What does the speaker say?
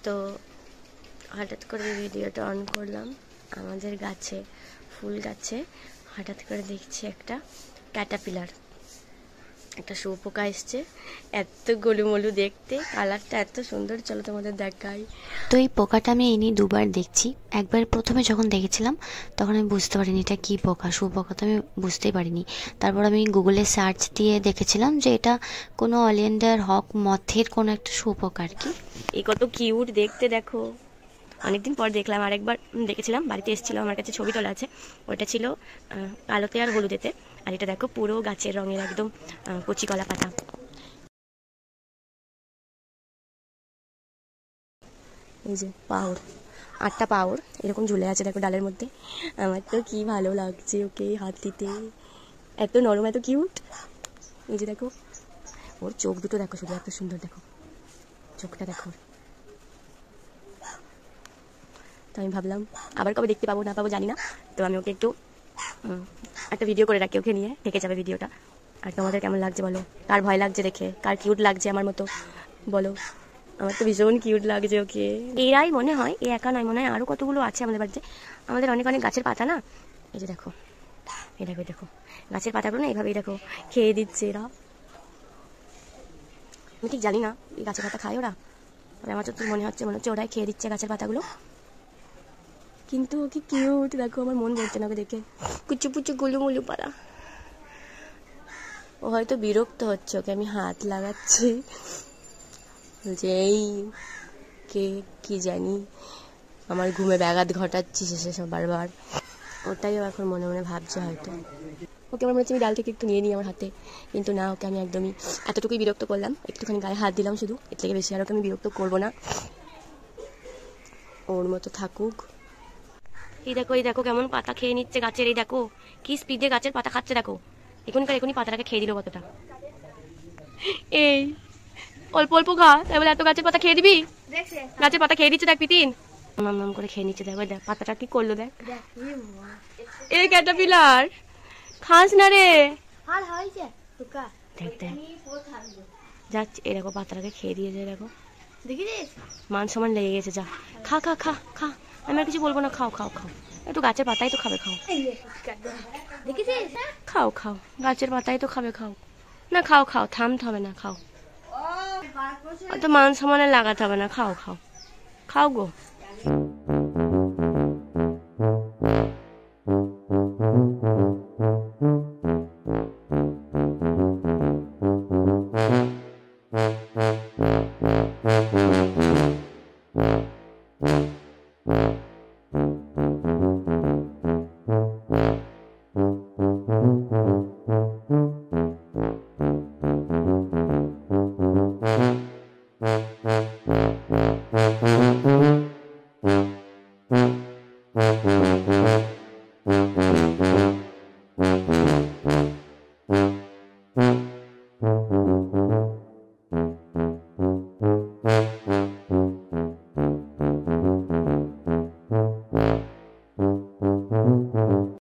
তো হঠাৎ করে ভিডিওটা অন করলাম, আমাদের গাছে ফুল গাছে হঠাৎ করে দেখছি একটা ক্যাটারপিলার, একটা শুঁয়োপোকা এসছে। এত গোলুমলু দেখতে, কালারটা এত সুন্দর, চলো তোমাদের দেখাই। তো এই পোকাটা আমি এই নিয়ে দুবার দেখছি। একবার প্রথমে যখন দেখেছিলাম তখন আমি বুঝতে পারিনি এটা কী পোকা, শুঁয়োপোকা তো আমি বুঝতেই পারিনি। তারপর আমি গুগলে সার্চ দিয়ে দেখেছিলাম যে এটা কোনো অলিয়েন্ডার হক মথের কোনো একটা শুঁয়োপোকা আর কি। এই কত কিউট দেখতে, দেখো। অনেকদিন পর দেখলাম, আরেকবার দেখেছিলাম, বাড়িতে এসেছিলো, আমার কাছে ছবি তোলা আছে। ওটা ছিল কালোতে আর হলুদেতে, আর এটা দেখো পুরো গাছের রঙের, একদম কচি কলা পাতা। এই যে পাউর, 8টা পাউর এরকম ঝুলে আছে দেখো ডালের মধ্যে। আমার তো কি ভালো লাগছে ওকে হাত দিতে, এত নরম, এত কিউট। এই যে দেখো ওর চোখ দুটো দেখো, শুধু এত সুন্দর, দেখো চোখটা দেখো। তো আমি ভাবলাম আবার কবে দেখতে পাবো না পাবো জানি না, তো আমি ওকে একটু একটা ভিডিও করে রাখি, ওকে নিয়ে থেকে যাবে ভিডিওটা। আর তোমাদের কেমন লাগছে বলো, কার ভয় লাগছে দেখে, কার কিউট লাগছে আমার মতো বলো। আমার তো ভীষণ কিউট লাগছে ওকে। এরাই মনে হয়, এ একা নয়, মনে হয় আরও কতগুলো আছে আমাদের বাড়িতে। আমাদের অনেক অনেক গাছের পাতা না, এই যে দেখো, এই দেখো দেখো গাছের পাতাগুলো না এইভাবেই দেখো খেয়ে দিচ্ছে এরা। আমি ঠিক জানি না এই গাছের পাতা খায় ওরা, তবে আমার তো মনে হচ্ছে ওরাই খেয়ে দিচ্ছে গাছের পাতাগুলো। কিন্তু কি কিউট দেখো, আমার মন বলছে না ওকে দেখে, কুচু পুচু গুলু মুলু পাড়া। ও হয়তো বিরক্ত হচ্ছে, ওকে আমি হাত লাগাচ্ছি, বলছে এই কে কি জানি আমার ঘুমে ব্যাঘাত ঘটাচ্ছিস সব বারবার। ওটাইও এখন মনে মনে ভাবছে হয়তো। ওকে আমার মনে হচ্ছে আমি ডাল থেকে একটু নিয়ে নিই আমার হাতে, কিন্তু না, ওকে আমি একদমই এতটুকুই বিরক্ত করলাম, একটুখানি গায়ে হাত দিলাম শুধু, এর থেকে বেশি আর ওকে আমি বিরক্ত করবো না, ওর মতো থাকুক। এই দেখো কেমন পাতা খেয়ে নিচ্ছে গাছের, এই দেখো কি স্পিডে গাছের পাতা খাচ্ছে, দেখো এখনই পাতাটাকে খেয়ে দিল কতটা। এই অল্প অল্প খা, তাই বলে এত গাছের পাতা খেয়ে দিবি? গাছের পাতা খেয়ে দিচ্ছে দেখ পিতিন, নাম করে খেয়ে নিচ্ছে, দেখ দেখ পাতাটা কি করলো দেখ। এই ক্যাটারপিলার খাস না রে, দেখ দেখ যাচ্ছে, এই দেখো পাতাটাকে খেয়ে দিয়েছে, দেখো মান সমান লেগে গেছে। যা খা খা খা খা, আমি আর কিছু বলবো না, খাও খাও খাও, একটু গাছের পাতাই তো খাবে, খাও খাও খাও, গাছের পাতাই তো খাবে, খাও না, খাও খাও, থামতে হবে না, খাও, অত মান সমানে লাগাতে হবে না, খাও খাও খাও গো।